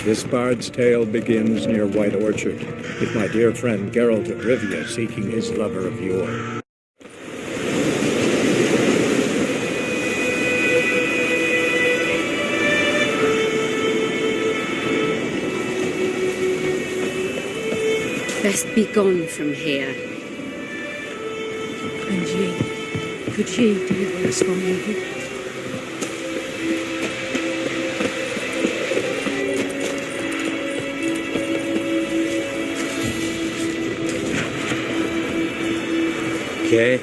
This bard's tale begins near White Orchard, with my dear friend Geralt of Rivia seeking his lover of yore. Best be gone from here. And ye, could ye deliver us from evil? Okay.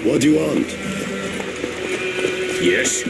What do you want? Yes.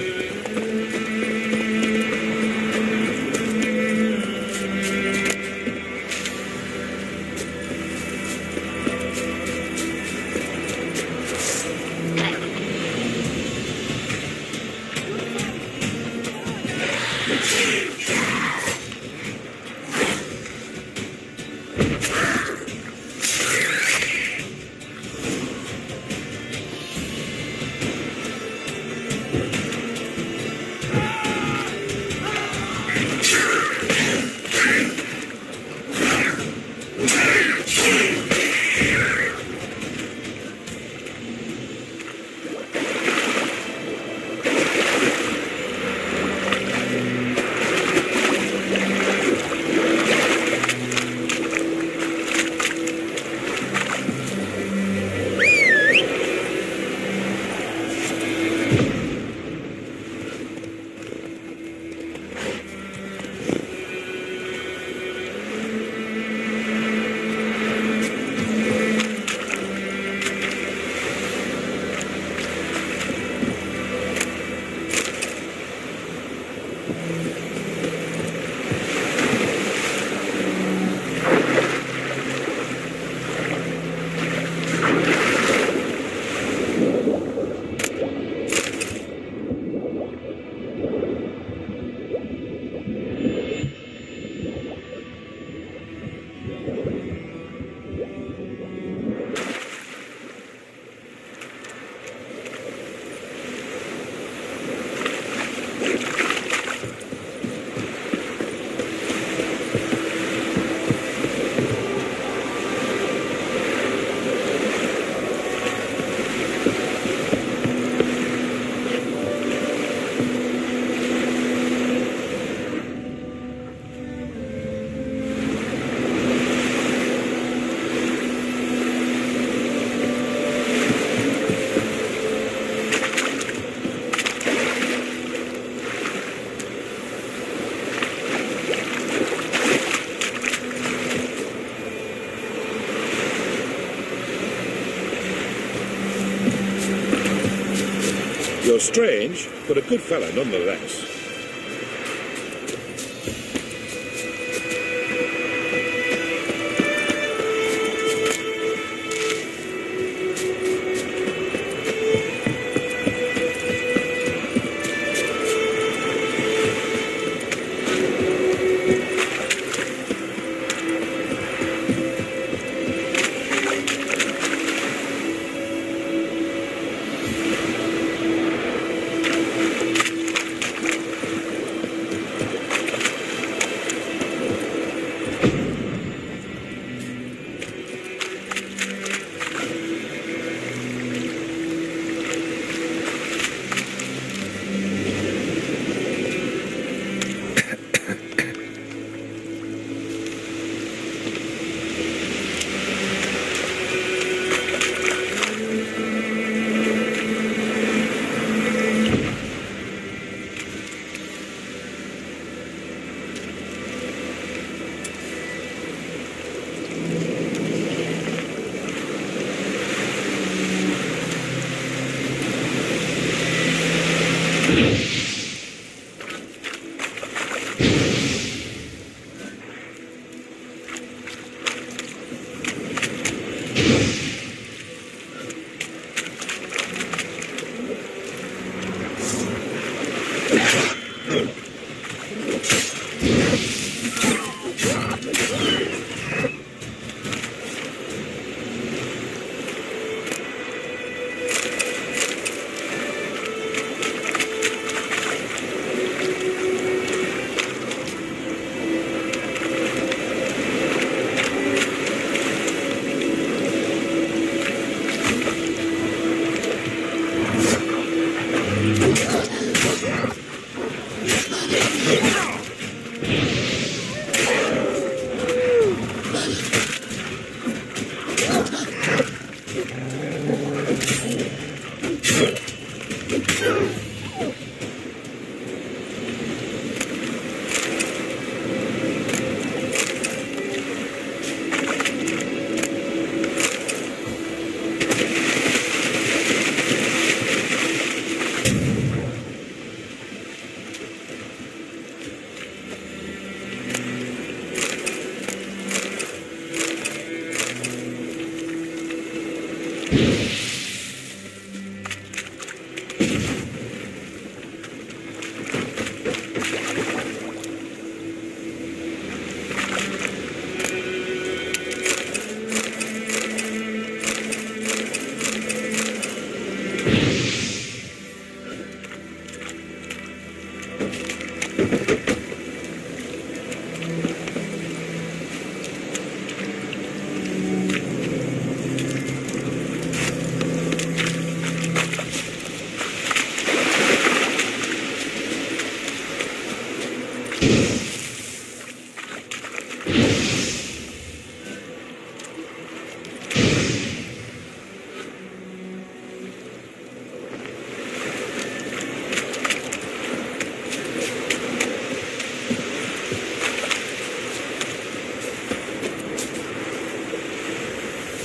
You're strange, but a good fellow nonetheless.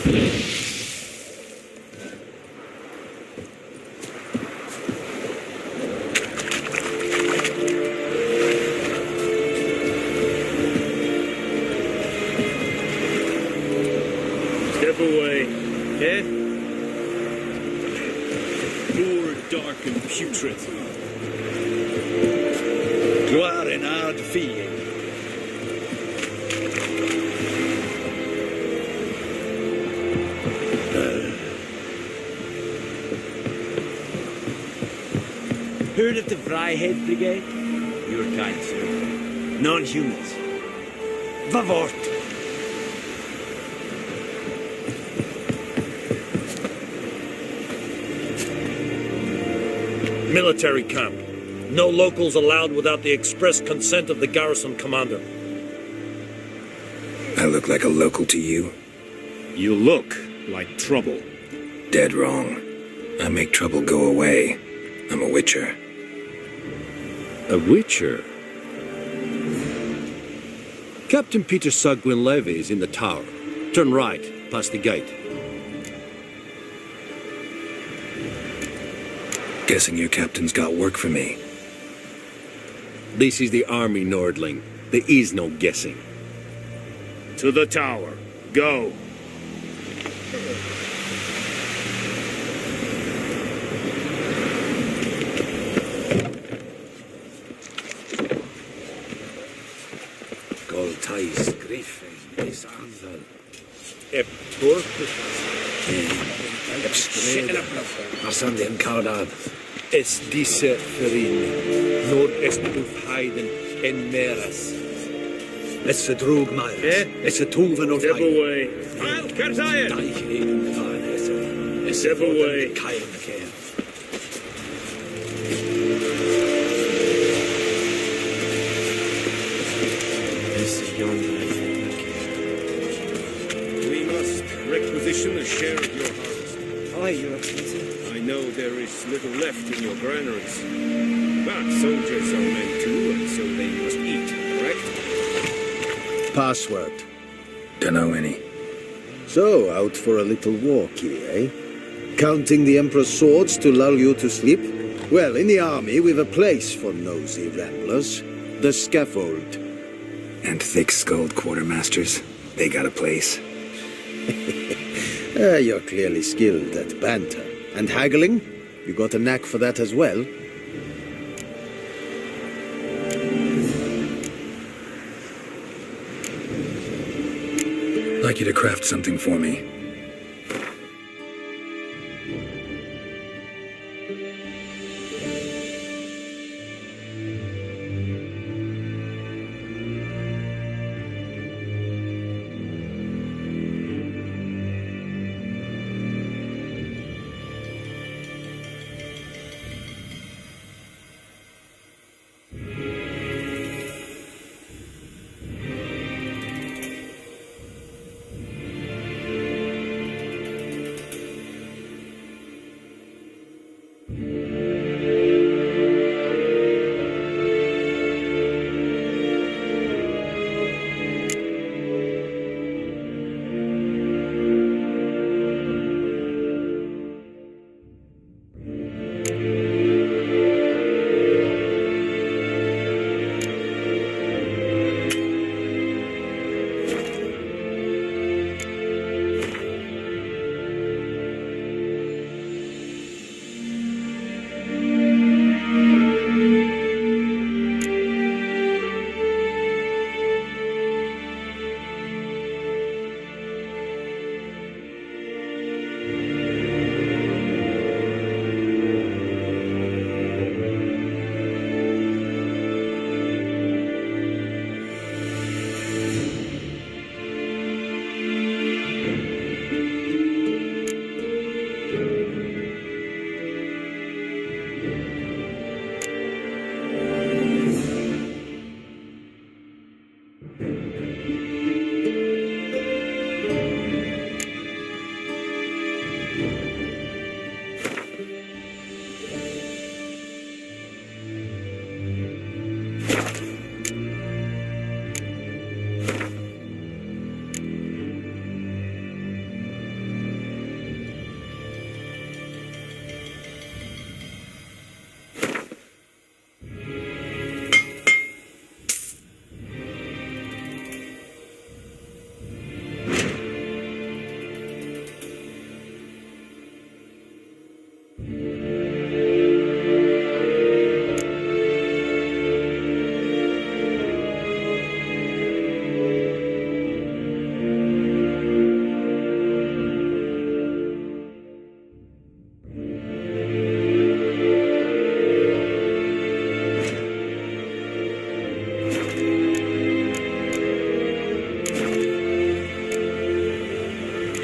Step away. Okay? More dark and putrid. Gloire en ard fie. Heard of the Vryhead Brigade? Your kind, sir. Non-humans. Vavort! Military camp. No locals allowed without the express consent of the garrison commander. I look like a local to you? You look like trouble. Dead wrong. I make trouble go away. I'm a witcher. A witcher? Captain Peter Sagwin Levy is in the tower. Turn right, past the gate. Guessing your captain's got work for me. This is the army, Nordling. There is no guessing. To the tower. Go. Goltais griffin is anval. Ep Torpus. Asanden Cardad. Es disse ferin. Nord est uf heiden en meras. It's a drug miles. It's a tuven of Step away. Heil Kerzayen! Step away. We must requisition a share of your harvest. Aye, Your Excellency. I know there is little left in your granaries. But soldiers are men too, and so they must eat, correct? Password. Dunno any. So, out for a little walk here, eh? Counting the Emperor's swords to lull you to sleep? Well, in the army, we've a place for nosy ramblers. The scaffold. And thick-skulled quartermasters. They got a place. You're clearly skilled at banter. And haggling? You got a knack for that as well? Like you to craft something for me.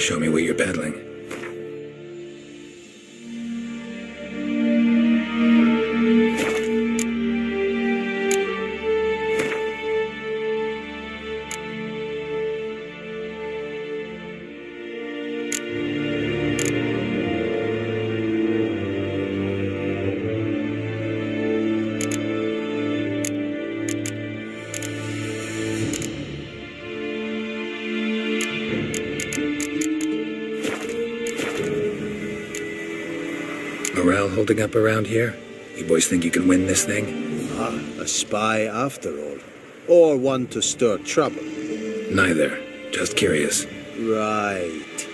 Show me what you're battling. Morale holding up around here? You boys think you can win this thing? Ah, a spy after all. Or one to stir trouble. Neither. Just curious. Right.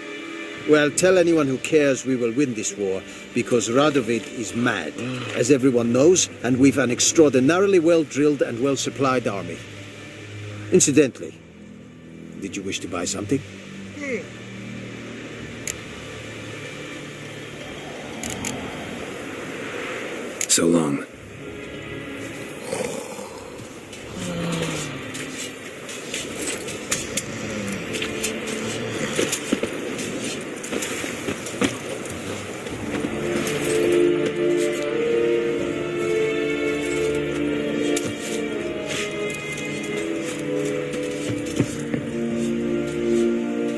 Well, tell anyone who cares we will win this war, because Radovid is mad, as everyone knows, and we've an extraordinarily well-drilled and well-supplied army. Incidentally, did you wish to buy something? So long.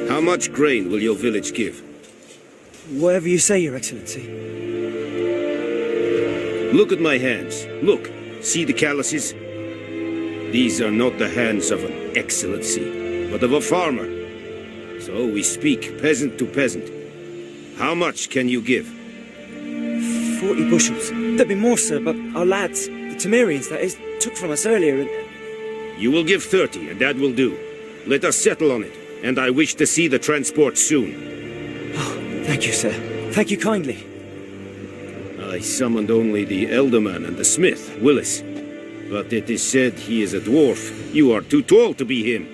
How much grain will your village give? Whatever you say, Your Excellency. Look at my hands. Look. See the calluses? These are not the hands of an excellency, but of a farmer. So we speak peasant to peasant. How much can you give? 40 bushels. There'd be more, sir, but our lads, the Temerians, that is, took from us earlier and... You will give 30, and that will do. Let us settle on it, and I wish to see the transport soon. Oh, thank you, sir. Thank you kindly. I summoned only the elderman and the smith, Willis. But it is said he is a dwarf. You are too tall to be him.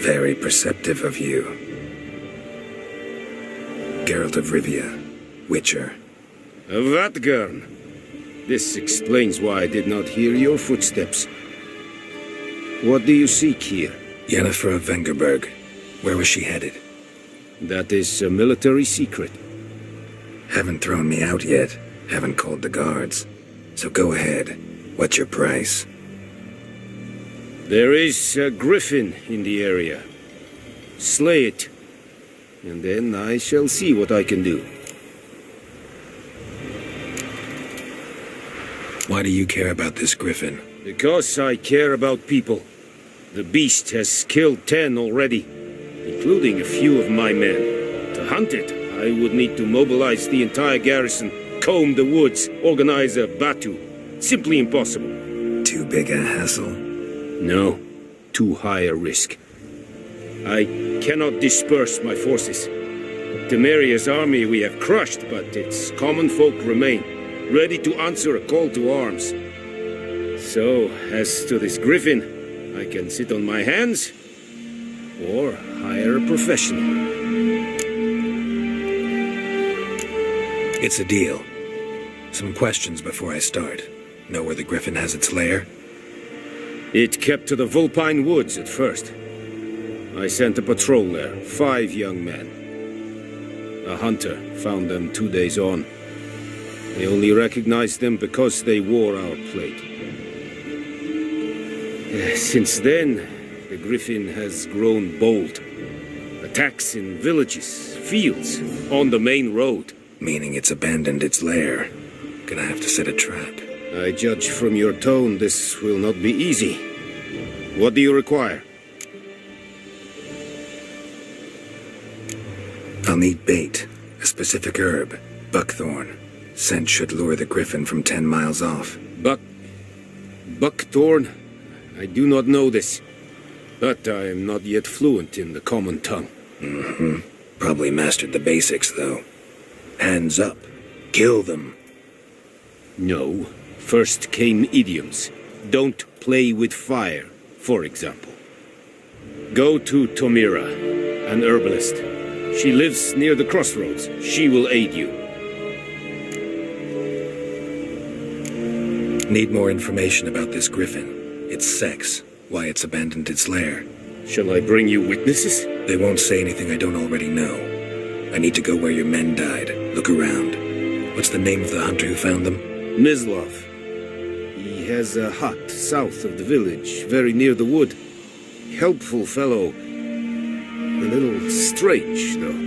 Very perceptive of you. Geralt of Rivia, Witcher. Vatgern. This explains why I did not hear your footsteps. What do you seek here? Yennefer of Vengerberg. Where was she headed? That is a military secret. Haven't thrown me out yet. Haven't called the guards. So go ahead. What's your price? There is a griffin in the area. Slay it, and then I shall see what I can do. Why do you care about this griffin? Because I care about people. The beast has killed 10 already, including a few of my men. To hunt it, I would need to mobilize the entire garrison, comb the woods, organize a batu. Simply impossible. Too big a hassle? No, too high a risk. I cannot disperse my forces. Temeria's army we have crushed, but its common folk remain, ready to answer a call to arms. So, as to this griffin, I can sit on my hands, or hire a professional. It's a deal. Some questions before I start. Know where the griffin has its lair? It kept to the Vulpine Woods at first. I sent a patrol there, 5 young men. A hunter found them 2 days on. They only recognized them because they wore our plate. Since then, the griffin has grown bold. Attacks in villages, fields, on the main road. Meaning it's abandoned its lair. Gonna have to set a trap. I judge from your tone this will not be easy. What do you require? I'll need bait. A specific herb. Buckthorn. Scent should lure the griffin from 10 miles off. Buckthorn? I do not know this. But I am not yet fluent in the common tongue. Mm-hmm. Probably mastered the basics, though. Hands up. Kill them. No. First came idioms. Don't play with fire, for example. Go to Tomira, an herbalist. She lives near the crossroads. She will aid you. Need more information about this griffin. Its sex. why it's abandoned its lair. Shall I bring you witnesses? They won't say anything I don't already know. I need to go where your men died. Look around. What's the name of the hunter who found them? Mislav. He has a hut south of the village, very near the wood. Helpful fellow. A little strange, though.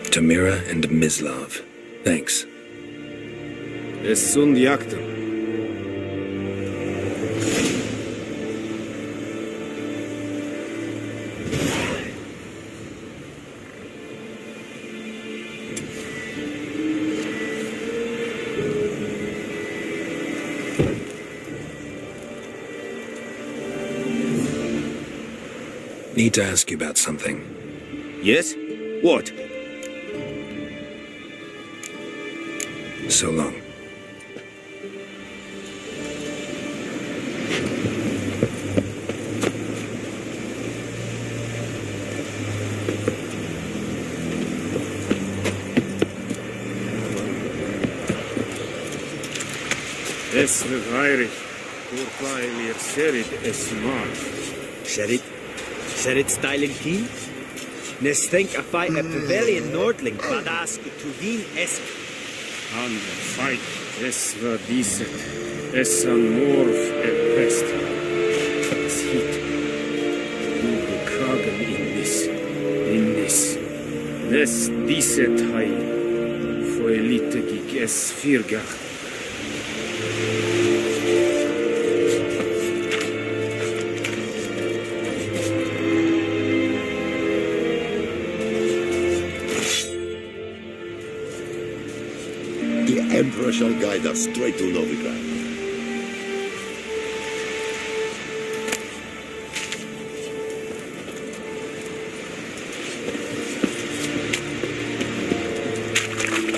Tamira and Mislav. Thanks. Es sunt jactem. Need to ask you about something. Yes? What? So long. Es vairig, kurpailiet serit es mar. Serit styling key? Nes think a fight a pavilion nordling badass utuvin esk. Han fight es var diset, es an morf pest. Es hit. Ugo kragen in this. Nes diset hai. Foi lite gik es firgach. The Emperor shall guide us straight to Novigrad.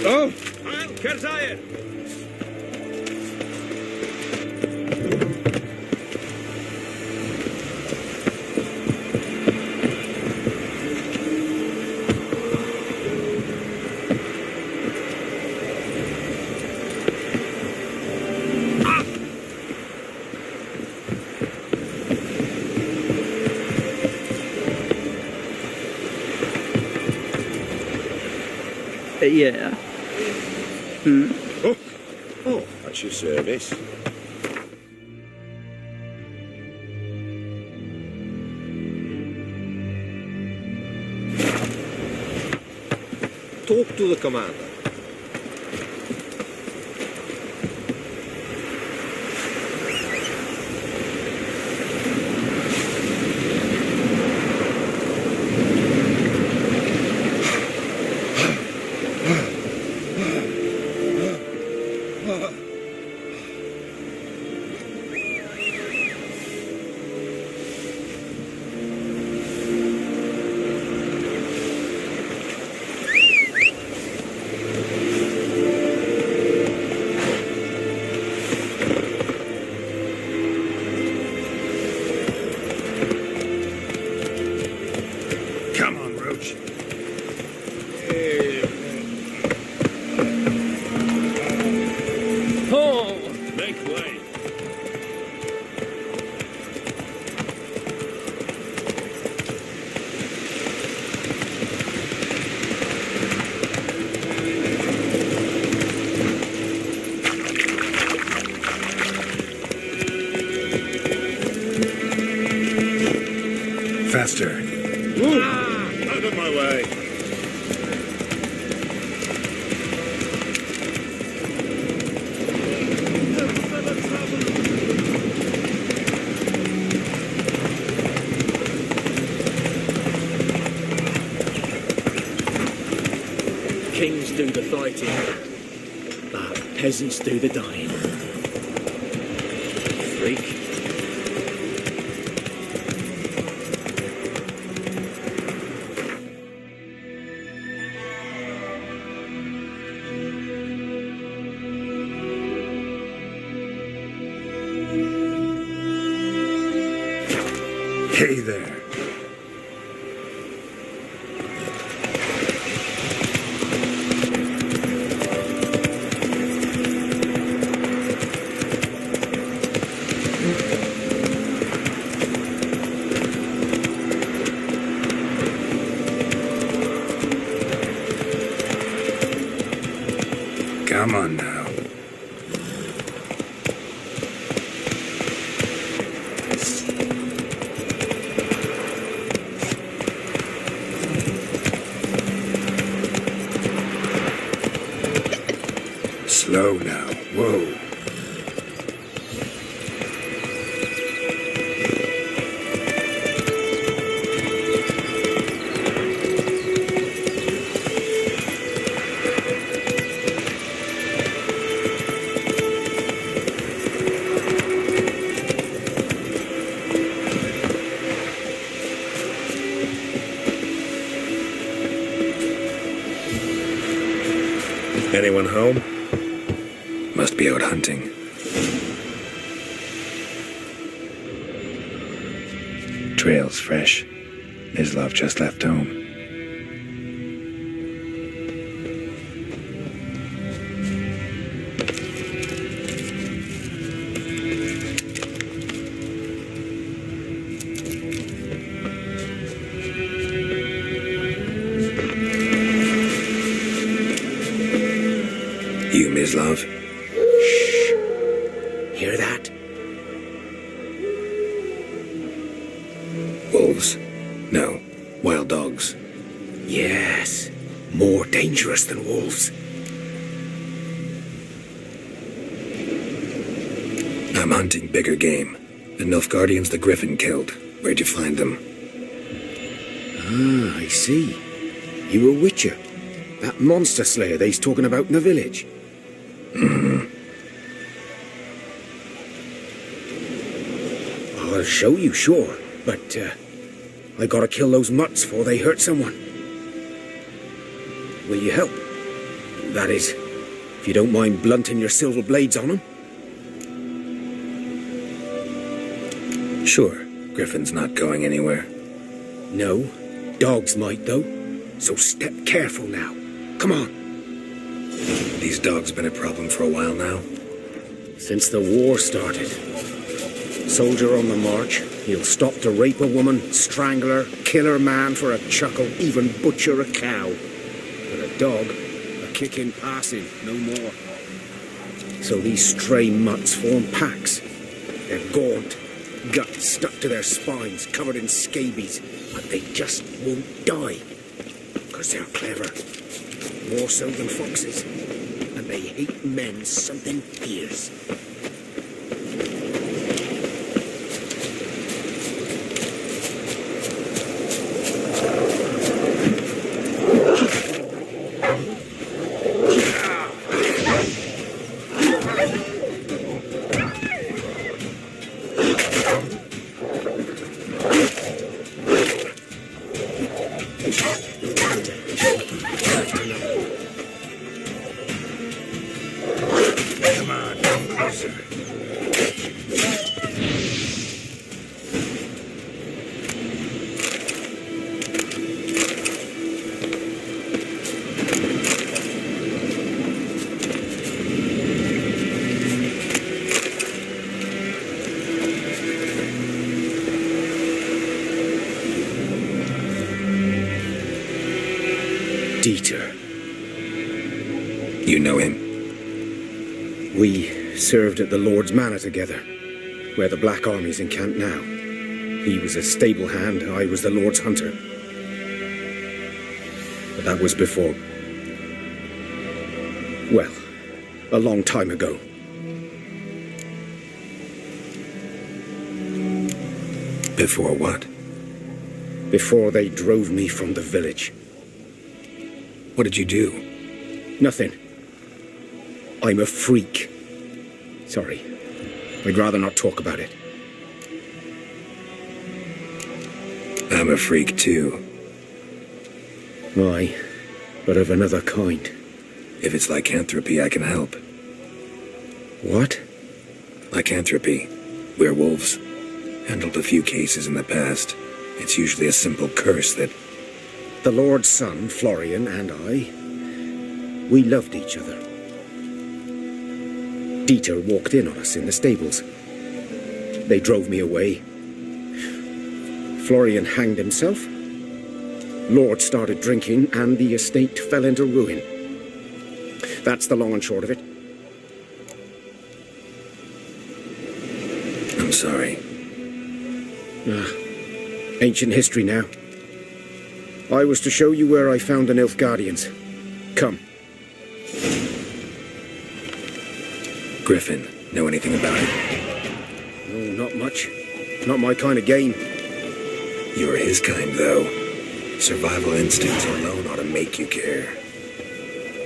Oh! Al Kerzayer! Yeah. Oh, at your service. Talk to the commander. Come on, Roach. Oh! Make way. Faster. Out of my way. Kings do the fighting, but peasants do the dying. Freak. Hey there. Come on now. Slow now. Whoa. Anyone home? Must be out hunting. Trail's fresh. Mislav just left home. You, Mislav? Hear that? Wolves? No. Wild dogs. Yes. More dangerous than wolves. I'm hunting bigger game. The Nilfgaardians the Griffin killed. Where'd you find them? Ah, I see. You a witcher. That monster slayer they's talking about in the village. I'll show you, sure. But, I gotta kill those mutts before they hurt someone. Will you help? That is, if you don't mind blunting your silver blades on them. Sure. Griffin's not going anywhere. No, dogs might though. So step careful now. Come on. These dogs been a problem for a while now. Since the war started. Soldier on the march, he'll stop to rape a woman, strangle her, kill her man for a chuckle, even butcher a cow. But a dog, a kick in passing, no more. So these stray mutts form packs. They're gaunt, guts stuck to their spines, covered in scabies, but they just won't die. 'Cause they're clever. More so than foxes. And they hate men something fierce. Dieter. You know him? We served at the Lord's Manor together, where the Black Army's encamped now. He was a stable hand, I was the Lord's hunter. But that was before... well, a long time ago. Before what? Before they drove me from the village. What did you do? Nothing. I'm a freak. Sorry. I'd rather not talk about it. I'm a freak too. Aye, but of another kind. If it's lycanthropy, I can help. What? Lycanthropy. Werewolves. Handled a few cases in the past. It's usually a simple curse that... The Lord's son, Florian, and I, we loved each other. Dieter walked in on us in the stables. They drove me away. Florian hanged himself. Lord started drinking, and the estate fell into ruin. That's the long and short of it. I'm sorry. Ancient history now. I was to show you where I found the Nilfgaardians. Come. Griffin, know anything about it? No, not much. Not my kind of game. You're his kind, though. Survival instincts alone ought to make you care.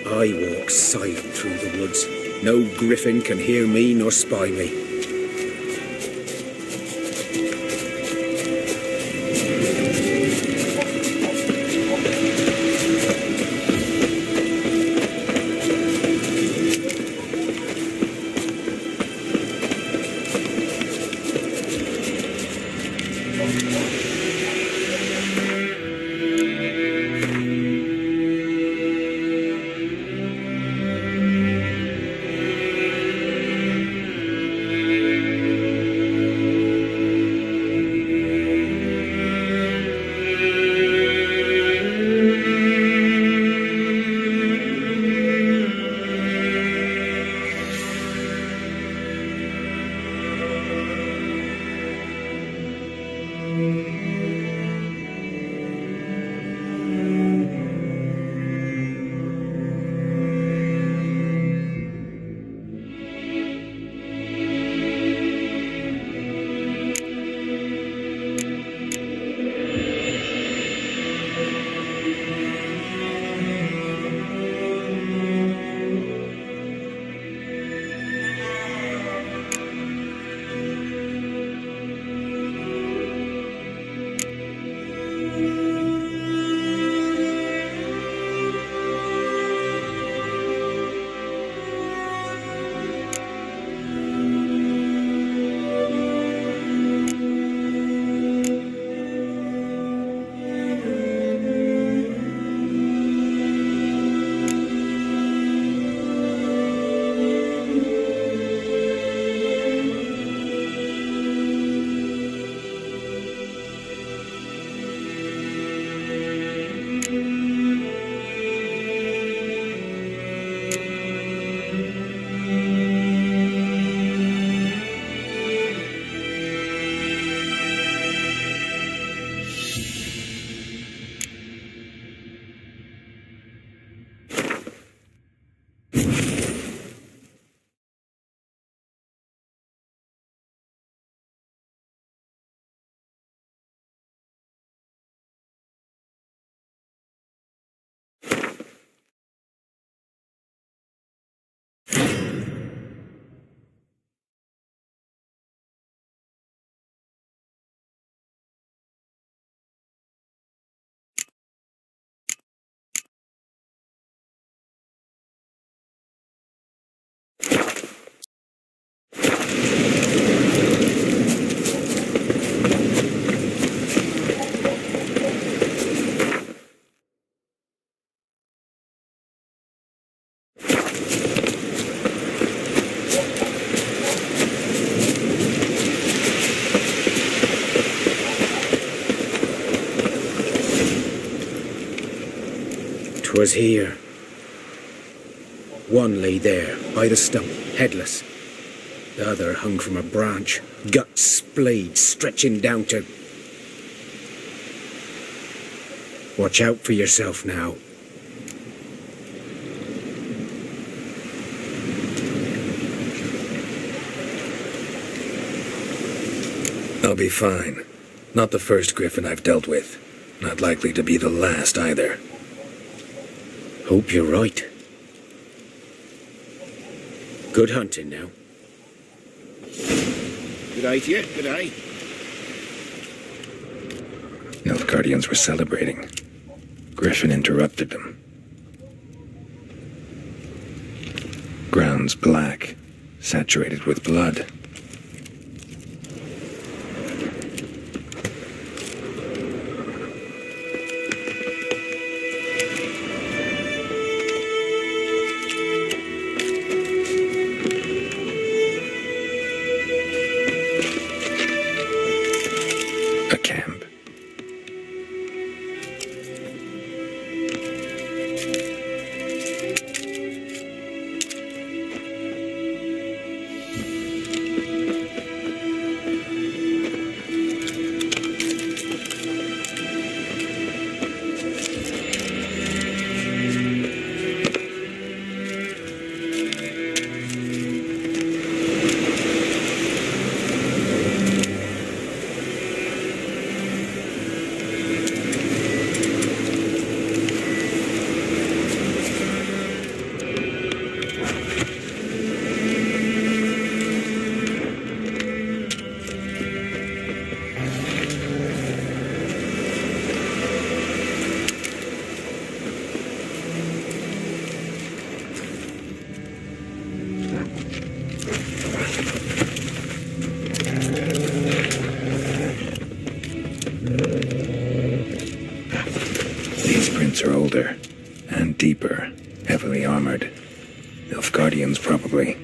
I walk silent through the woods. No griffin can hear me nor spy me. Was here. One lay there, by the stump, headless. The other hung from a branch, guts splayed, stretching down to... Watch out for yourself now. I'll be fine. Not the first griffin I've dealt with. Not likely to be the last either. Hope you're right. Good hunting now. Good eye to you, good eye. Nilfgaardians were celebrating. Griffin interrupted them. Ground's black, saturated with blood. A camp. Nilfgaardians, probably.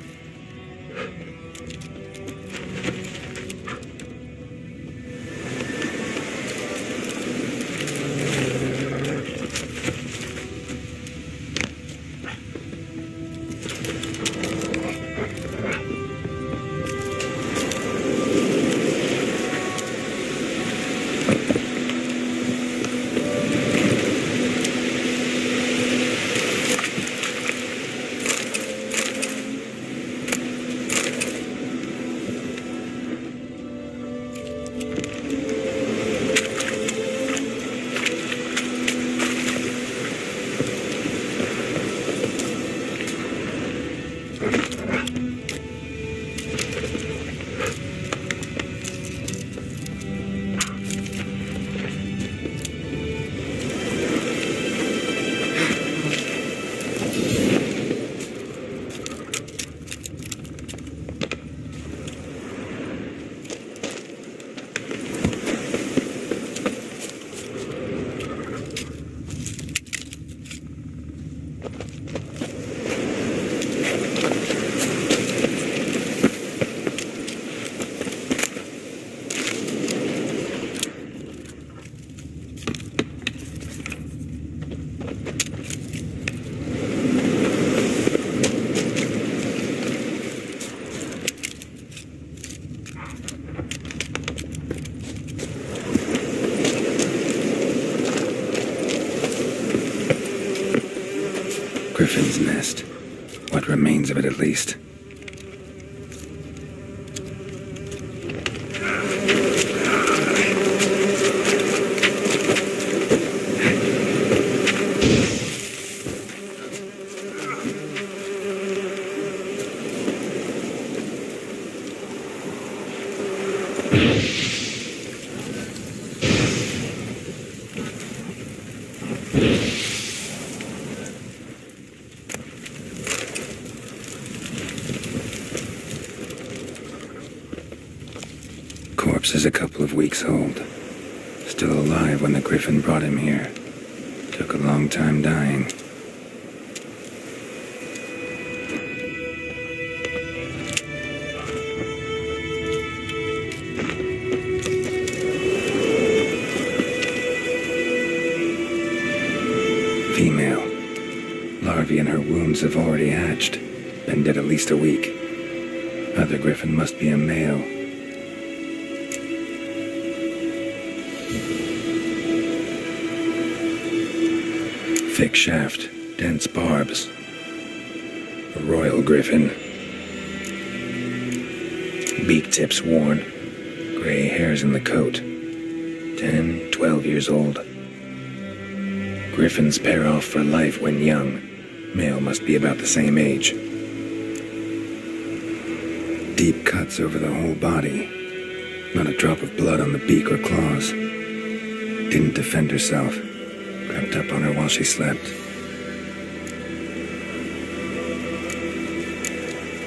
Griffin's nest. What remains of it, at least. Corpse is a couple of weeks old. Still alive when the Griffin brought him here. Took a long time dying. Female. Larvae in her wounds have already hatched. Been dead at least a week. Other Griffin must be a male. Thick shaft, dense barbs. A royal griffin. Beak tips worn. Gray hairs in the coat. 10, 12 years old. Griffins pair off for life when young. Male must be about the same age. Deep cuts over the whole body. Not a drop of blood on the beak or claws. Didn't defend herself. Crept up on her while she slept.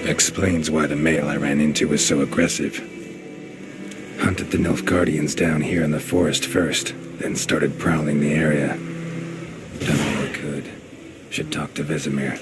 Explains why the male I ran into was so aggressive. Hunted the Nilfgaardians down here in the forest first, then started prowling the area. Done all I could. Should talk to Vesemir.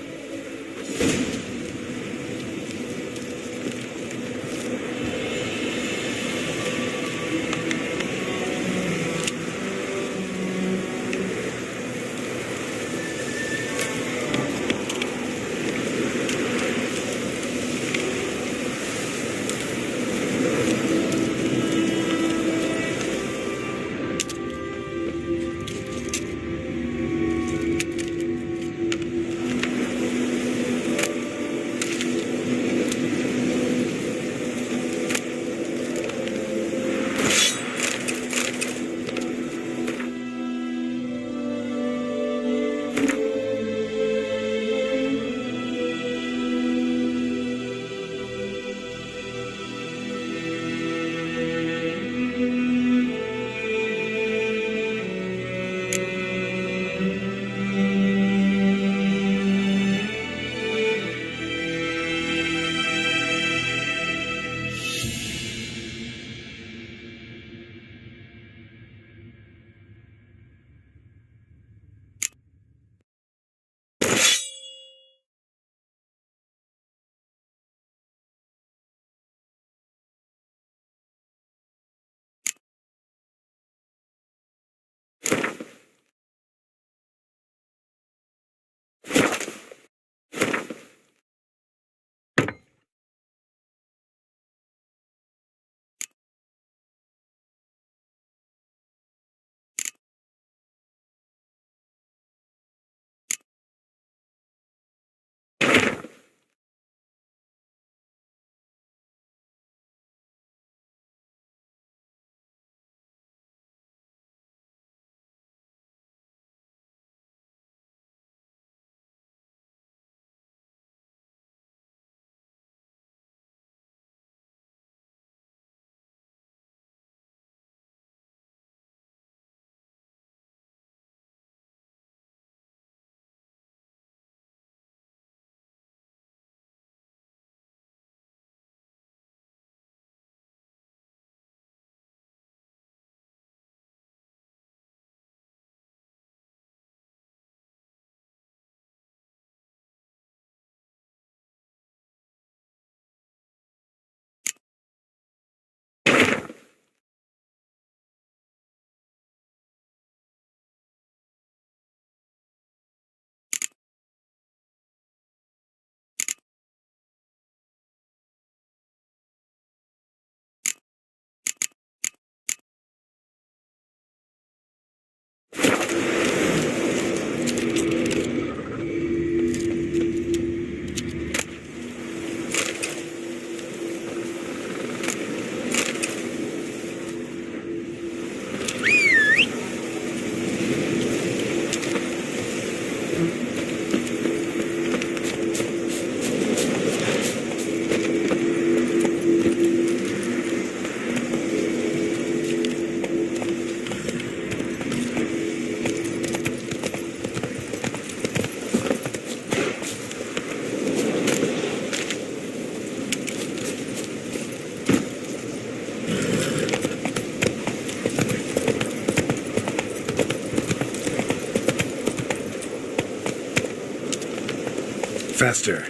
Faster.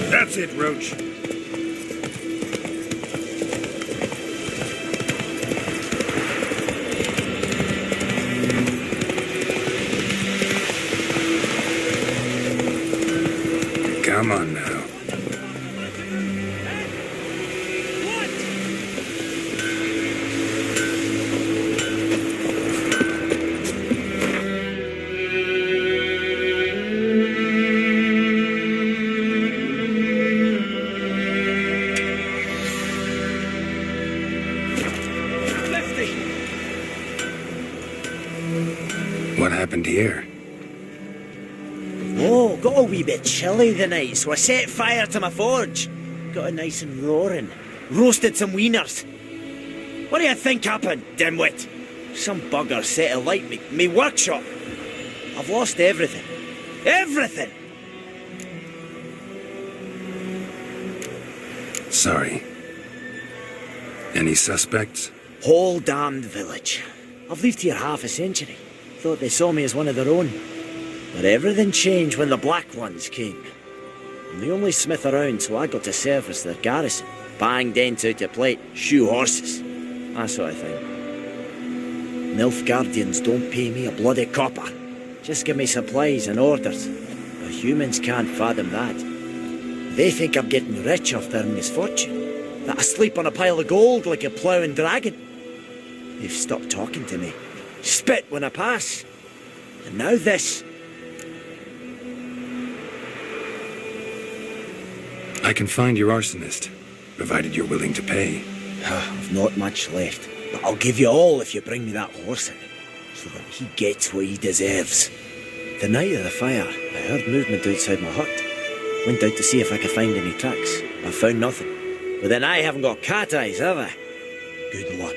That's it, Roach. Come on now. What happened here? Oh, got a wee bit chilly the night, so I set fire to my forge. Got it nice and roaring. Roasted some wieners. What do you think happened, dimwit? Some bugger set alight me workshop. I've lost everything. Everything! Sorry. Any suspects? Whole damned village. I've lived here half a century. Thought they saw me as one of their own. But everything changed when the Black Ones came. I'm the only smith around, so I got to service their garrison. Bang dents out your plate, shoe horses. That sort of thing. Nilfgaardians don't pay me a bloody copper. Just give me supplies and orders. But humans can't fathom that. They think I'm getting rich off their misfortune. That I sleep on a pile of gold like a ploughing dragon. They've stopped talking to me. Spit when I pass. And now this. I can find your arsonist, provided you're willing to pay. I've not much left, but I'll give you all if you bring me that horse in, so that he gets what he deserves. The night of the fire, I heard movement outside my hut. Went out to see if I could find any tracks. I found nothing. But then I haven't got cat eyes, have I? Good luck.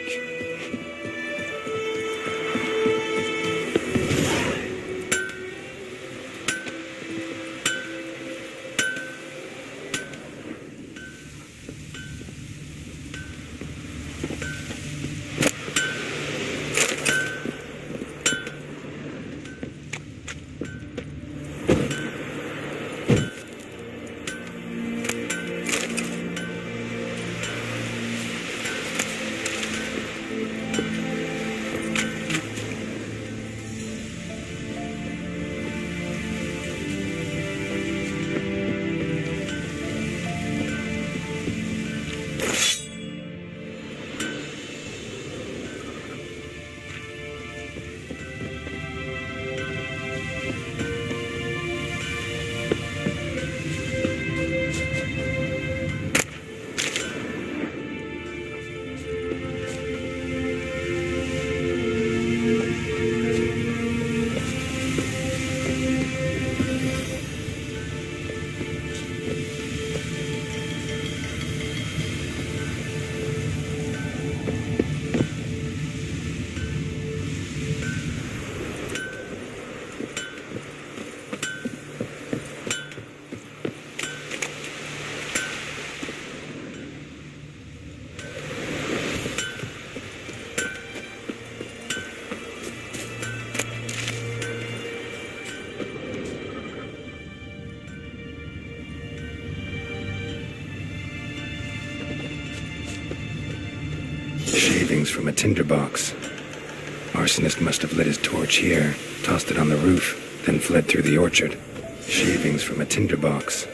Shavings from a tinderbox. Arsonist must have lit his torch here, tossed it on the roof, then fled through the orchard. Shavings from a tinderbox.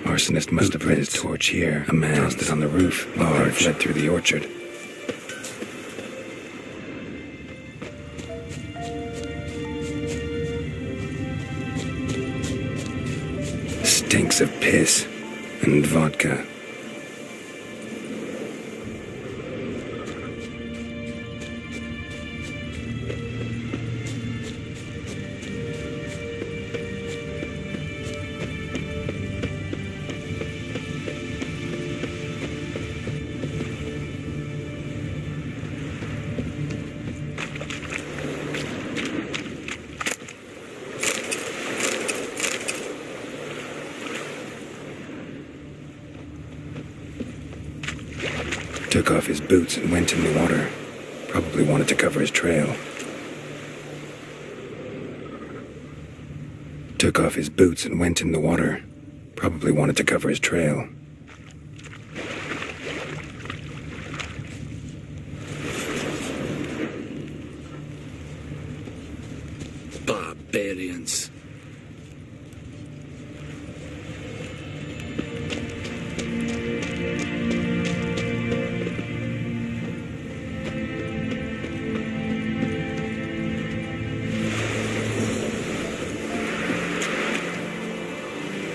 Arsonist must have lit his torch here, tossed it on the roof, then fled through the orchard. Stinks of piss and vodka. Took off his boots and went in the water. Probably wanted to cover his trail. Took off his boots and went in the water. Probably wanted to cover his trail. Barbarians.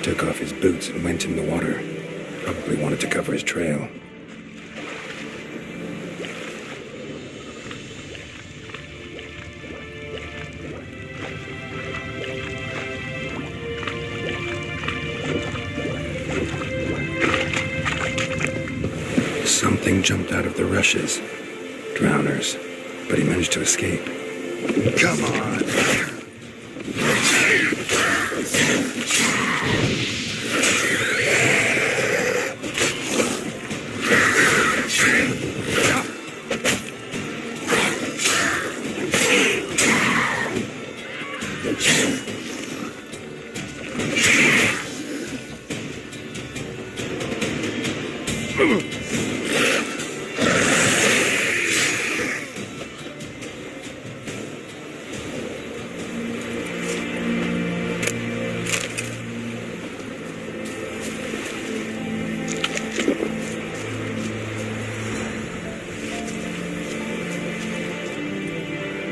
Took off his boots and went in the water. Probably wanted to cover his trail. Something jumped out of the rushes. Drowners. But he managed to escape. Come on.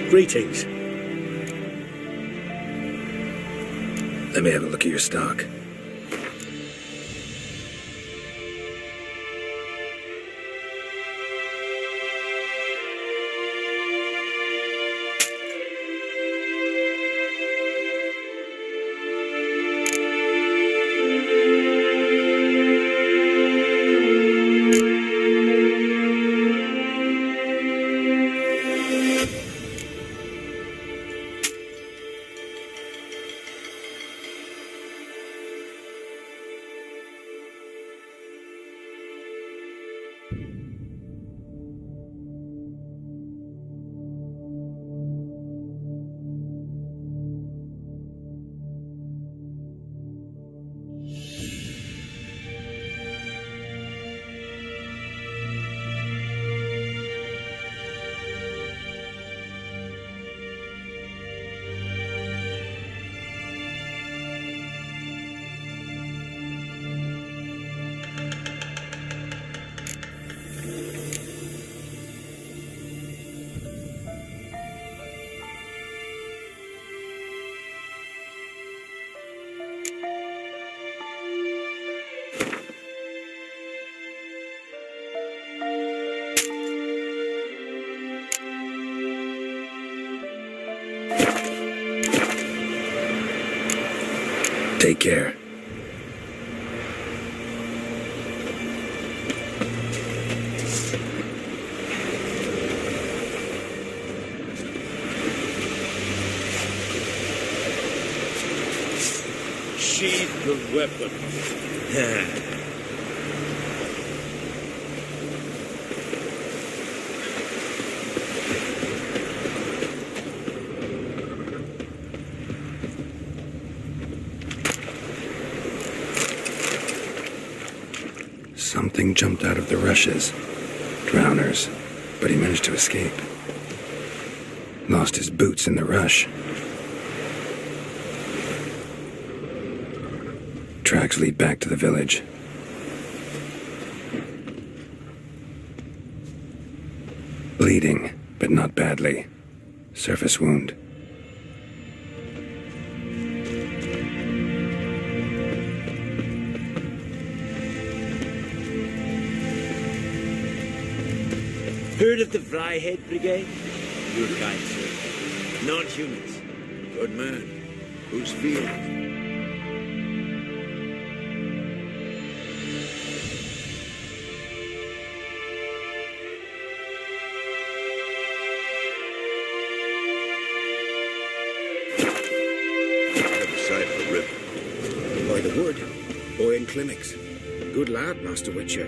Greetings. Let me have a look at your stock. Take care. Sheathe the weapon. Something jumped out of the rushes. Drowners. But he managed to escape. Lost his boots in the rush. Tracks lead back to the village. Bleeding, but not badly. Surface wound. Heard of the Vryhead Brigade? Your kind, sir. Non-humans. Good man. Whose field? Other side of the river. By the wood, or in Climmix. Good lad, Master Witcher,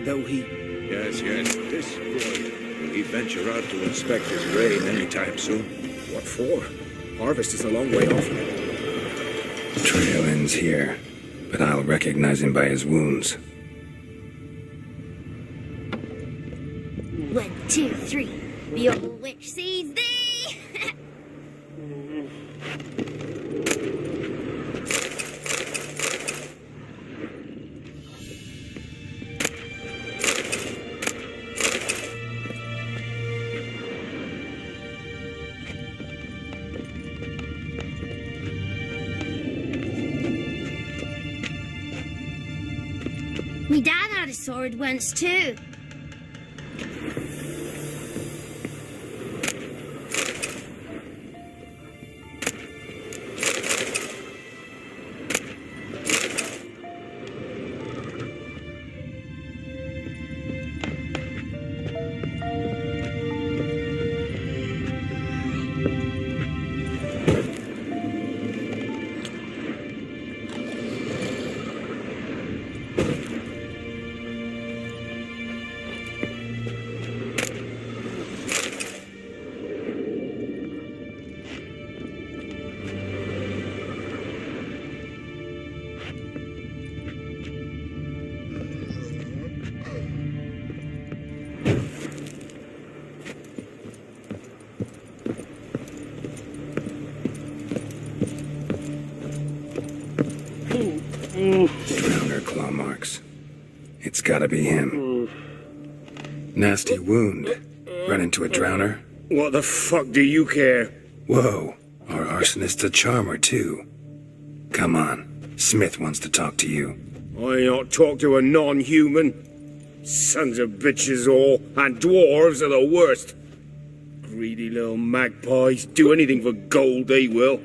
though he Yes, this boy. Will he venture out to inspect his rain anytime soon? What for? Harvest is a long way off. Trail ends here, but I'll recognize him by his wounds. 1, 2, 3. The old witch sees thee! Me dad had a sword once too. Drowner claw marks. It's gotta be him. Nasty wound. Run into a drowner? What the fuck do you care? Whoa, our arsonist's a charmer too. Come on, Smith wants to talk to you. I not talk to a non-human. Sons of bitches all, and dwarves are the worst. Greedy little magpies, do anything for gold, they will.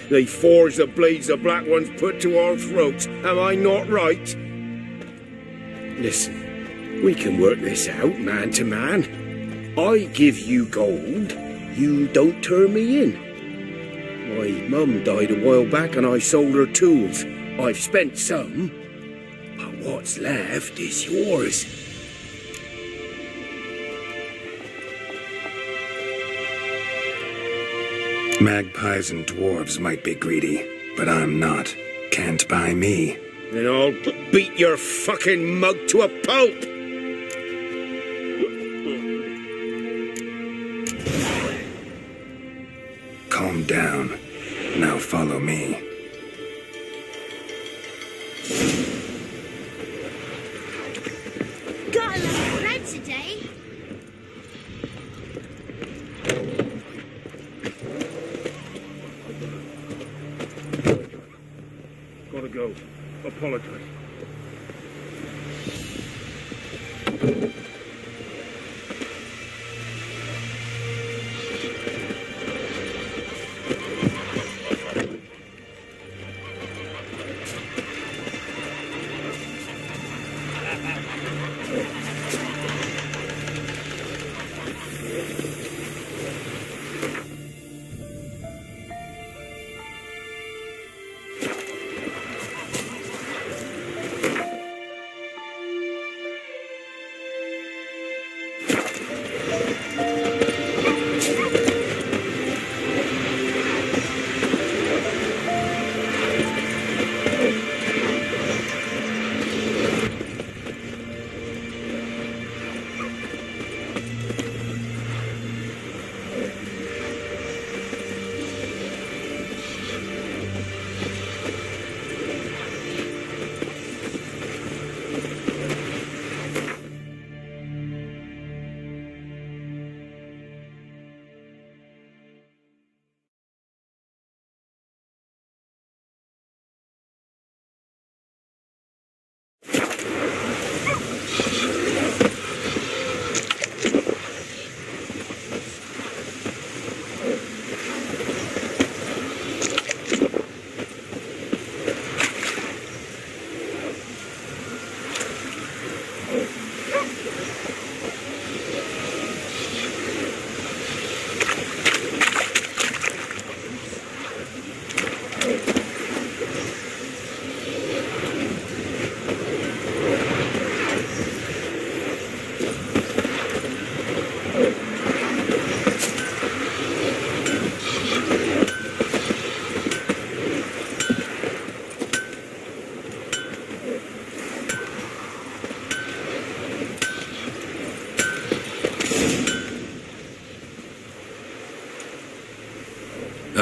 They forge the blades the black ones put to our throats. Am I not right? Listen, we can work this out man to man. I give you gold, you don't turn me in. My mum died a while back and I sold her tools. I've spent some, but what's left is yours. Magpies and dwarves might be greedy, but I'm not. Can't buy me. Then I'll beat your fucking mug to a pulp! Calm down. Now follow me. Got a lot of bread today. Gotta go. Apologize.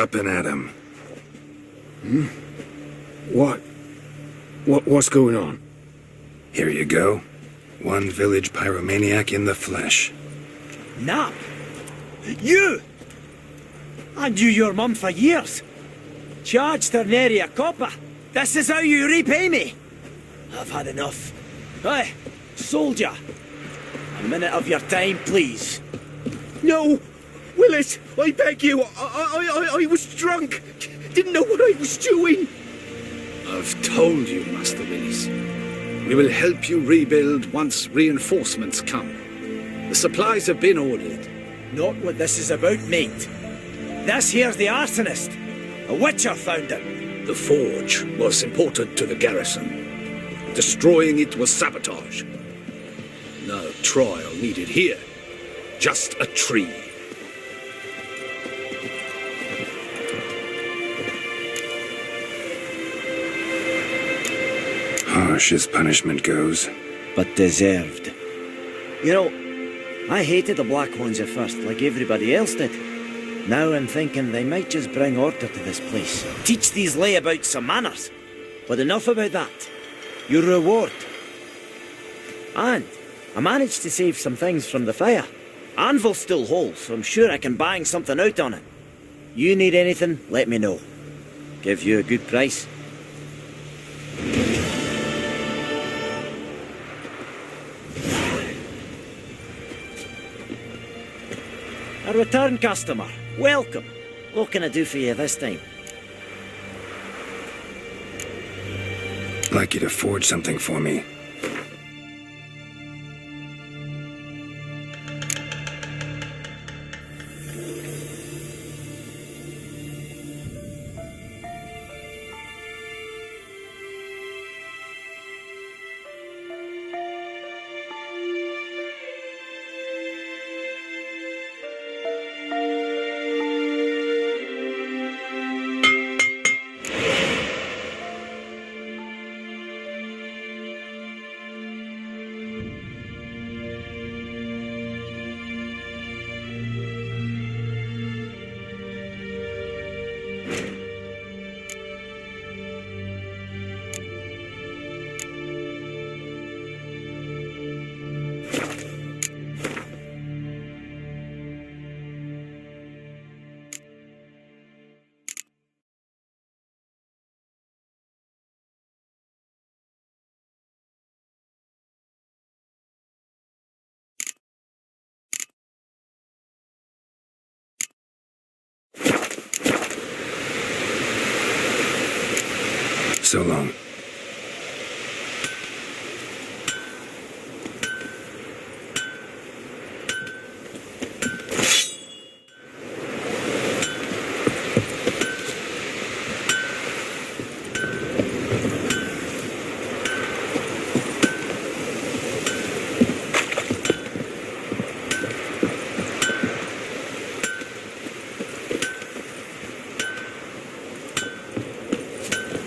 Up and at 'em. What's going on? Here you go. One village pyromaniac in the flesh. Nap? You! I knew your mum for years. Charged her nary a copper. This is how you repay me. I've had enough. Hey, soldier. A minute of your time, please. No! Willis, I beg you. I was drunk. Didn't know what I was doing. I've told you, Master Willis. We will help you rebuild once reinforcements come. The supplies have been ordered. Not what this is about, mate. This here's the arsonist. A witcher found him. The forge was important to the garrison. Destroying it was sabotage. No trial needed here. Just a tree. Harsh as punishment goes. But deserved. You know, I hated the Black Ones at first, like everybody else did. Now I'm thinking they might just bring order to this place. Teach these layabouts some manners. But enough about that. Your reward. And I managed to save some things from the fire. Anvil's still whole, so I'm sure I can bang something out on it. You need anything, let me know. Give you a good price. A return customer. Welcome. What can I do for you this time? I'd like you to forge something for me. So long.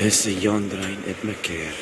Is the yondrain at my care.